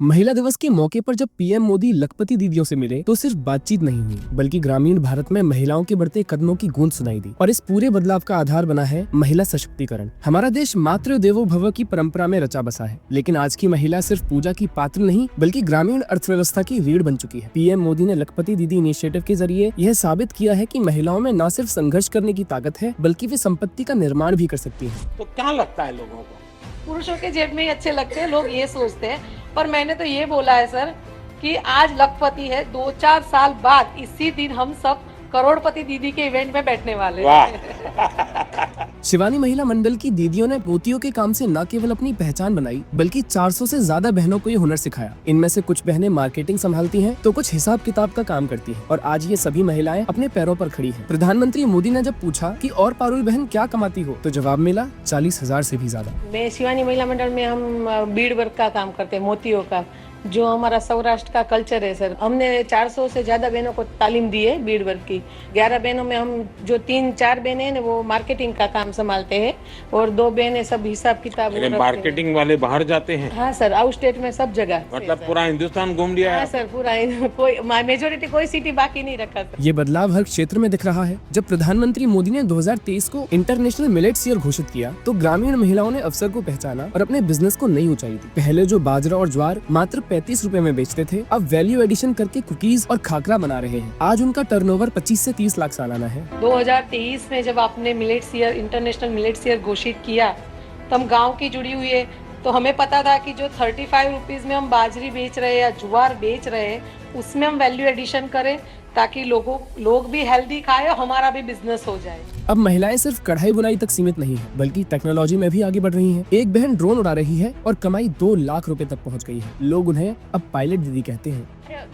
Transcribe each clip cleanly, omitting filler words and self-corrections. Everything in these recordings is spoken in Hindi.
महिला दिवस के मौके पर जब पीएम मोदी लखपति दीदियों से मिले तो सिर्फ बातचीत नहीं हुई बल्कि ग्रामीण भारत में महिलाओं के बढ़ते कदमों की गूंज सुनाई दी। और इस पूरे बदलाव का आधार बना है महिला सशक्तिकरण। हमारा देश मातृ देवो भव की परंपरा में रचा बसा है, लेकिन आज की महिला सिर्फ पूजा की पात्र नहीं बल्कि ग्रामीण अर्थव्यवस्था की रीढ़ बन चुकी है। पीएम मोदी ने लखपति दीदी इनिशिएटिव के जरिए यह साबित किया है कि महिलाओं में न सिर्फ संघर्ष करने की ताकत है बल्कि वे संपत्ति का निर्माण भी कर सकती है। तो क्या लगता है लोगों को? पुरुषों के जेब में ही अच्छे लगते हैं, लोग ये सोचते हैं। पर मैंने तो ये बोला है सर कि आज लखपति है, 2-4 साल बाद इसी दिन हम सब करोड़पति दीदी के इवेंट में बैठने वाले हैं। शिवानी महिला मंडल की दीदियों ने पोतियों के काम से न केवल अपनी पहचान बनाई बल्कि 400 से ज्यादा बहनों को ये हुनर सिखाया। इनमें से कुछ बहनें मार्केटिंग संभालती हैं, तो कुछ हिसाब किताब का काम करती हैं। और आज ये सभी महिलाएं अपने पैरों पर खड़ी हैं। प्रधानमंत्री मोदी ने जब पूछा कि और पारुल बहन क्या कमाती हो, तो जवाब मिला 40,000 से भी ज्यादा। मैं शिवानी महिला मंडल में हम बीड वर्क का काम करते हैं, मोतियों का, जो हमारा सौराष्ट्र का कल्चर है सर। हमने 400 से ज्यादा बहनों को तालीम दी है बीड वर्क की। 11 बहनों में हम जो 3-4 बहनें हैं वो मार्केटिंग का काम संभालते हैं और 2 बहनें सब हिसाब किताब। मार्केटिंग वाले बाहर जाते हैं? हाँ सर, आउट स्टेट में सब जगह। मतलब पूरा हिंदुस्तान घूम लिया है? हाँ सर, पूरा, कोई मेजोरिटी कोई सिटी बाकी नहीं रखा सर। ये बदलाव हर क्षेत्र में दिख रहा है। जब प्रधानमंत्री मोदी ने 2023 को इंटरनेशनल मिलेट्स ईयर घोषित किया तो ग्रामीण महिलाओं ने अवसर को पहचाना और अपने बिजनेस को नई ऊंचाई दी। पहले जो बाजरा और ज्वार मात्र 35 रुपए में बेचते थे, अब वैल्यू एडिशन करके कुकीज और खाकरा बना रहे हैं। आज उनका टर्नओवर 25 से 30 लाख सालाना है। 2023 में जब आपने millets year, international millets year घोषित किया तो हम गाँव की जुड़ी हुई है, तो हमें पता था कि जो 35 रुपीज में हम बाजरी बेच रहे हैं या ज्वार बेच रहे हैं, उसमें हम वैल्यू एडिशन करें ताकि लोग भी हेल्दी खाए और हमारा भी बिजनेस हो जाए। अब महिलाएं सिर्फ कढ़ाई बुनाई तक सीमित नहीं है बल्कि टेक्नोलॉजी में भी आगे बढ़ रही हैं। एक बहन ड्रोन उड़ा रही है और कमाई 2 लाख रुपए तक पहुंच गई है। लोग उन्हें अब पायलट दीदी कहते हैं।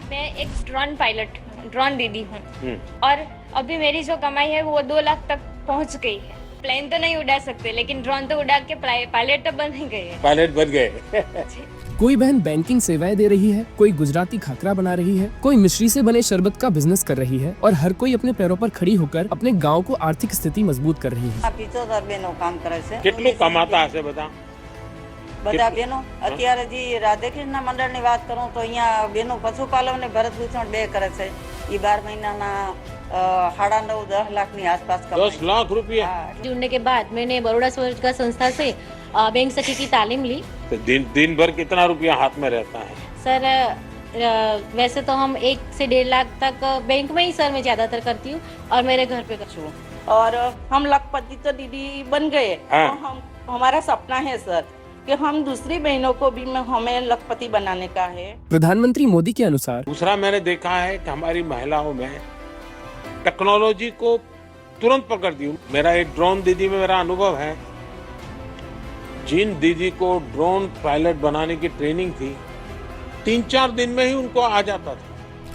मैं एक ड्रोन दीदी हूँ और अभी मेरी जो कमाई है वो 2 लाख तक पहुँच गई है। प्लेन तो नहीं उड़ा सकते लेकिन ड्रोन तो उड़ा के पायलट तो बन ही गए। पायलट बन गए। कोई बहन बैंकिंग सेवाएं दे रही है, कोई गुजराती खाकरा बना रही है, कोई मिश्री से बने शरबत का बिजनेस कर रही है और हर कोई अपने पैरों पर खड़ी होकर अपने गांव को आर्थिक स्थिति मजबूत कर रही है। 75 बहनों काम करे છે। કેટલું કમાતા હશે બધા? બધા બહેનો અત્યારે જે રાધેકૃષ્ણ મંડળની વાત કરું તો અહીંયા બહેનો પશુપાલન ને ભરત ભૂષણ 2 કરે છે। ઈ 12 મહિનાના 9.5-10 લાખની આસપાસ કમાય। 10 लाख रुपया? जुड़ने के बाद मैंने बड़ौदा स्वरोजगार संस्था से बैंक सखी की तालीम ली। तो दिन भर कितना रुपया हाथ में रहता है? सर वैसे तो हम 1 से 1.5 लाख तक बैंक में ही सर मैं ज्यादातर करती हूँ और मेरे घर पे करती हूँ। और हम लखपति तो दीदी बन गए। हाँ। तो हम हमारा सपना है सर कि हम दूसरी बहनों को भी हमें लखपति बनाने का है। प्रधानमंत्री मोदी के अनुसार दूसरा मैंने देखा है कि हमारी महिलाओं में टेक्नोलॉजी को तुरंत पकड़ दी। मेरा एक ड्रोन दीदी में मेरा अनुभव है। जिन दीदी को ड्रोन पायलट बनाने की ट्रेनिंग थी, 3-4 दिन में ही उनको आ जाता था।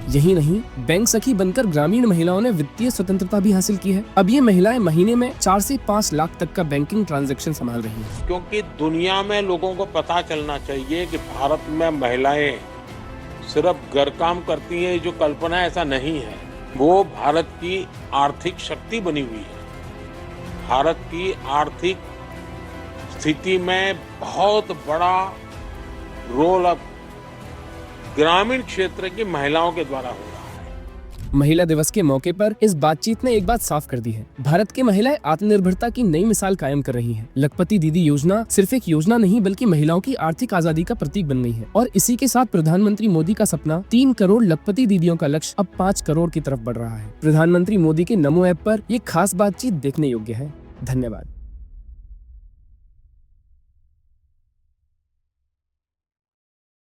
यही नहीं, बैंक सखी बनकर ग्रामीण महिलाओं ने वित्तीय स्वतंत्रता भी हासिल की है। अब ये महिलाएं महीने में 4 से 5 लाख तक का बैंकिंग ट्रांजैक्शन संभाल रही हैं। क्योंकि दुनिया में लोगों को पता चलना चाहिए कि भारत में महिलाएं सिर्फ घर काम करती हैं, जो कल्पना ऐसा नहीं है। वो भारत की आर्थिक शक्ति बनी हुई है। भारत की आर्थिक स्थिति में बहुत बड़ा रोल अब ग्रामीण क्षेत्र की महिलाओं के द्वारा हो रहा है। महिला दिवस के मौके पर इस बातचीत ने एक बात साफ कर दी है, भारत की महिलाएं आत्मनिर्भरता की नई मिसाल कायम कर रही हैं। लखपति दीदी योजना सिर्फ एक योजना नहीं बल्कि महिलाओं की आर्थिक आजादी का प्रतीक बन गई है। और इसी के साथ प्रधानमंत्री मोदी का सपना 3 करोड़ लखपति दीदियों का लक्ष्य अब 5 करोड़ की तरफ बढ़ रहा है। प्रधानमंत्री मोदी के नमो ऐप पर ये खास बातचीत देखने योग्य है। धन्यवाद।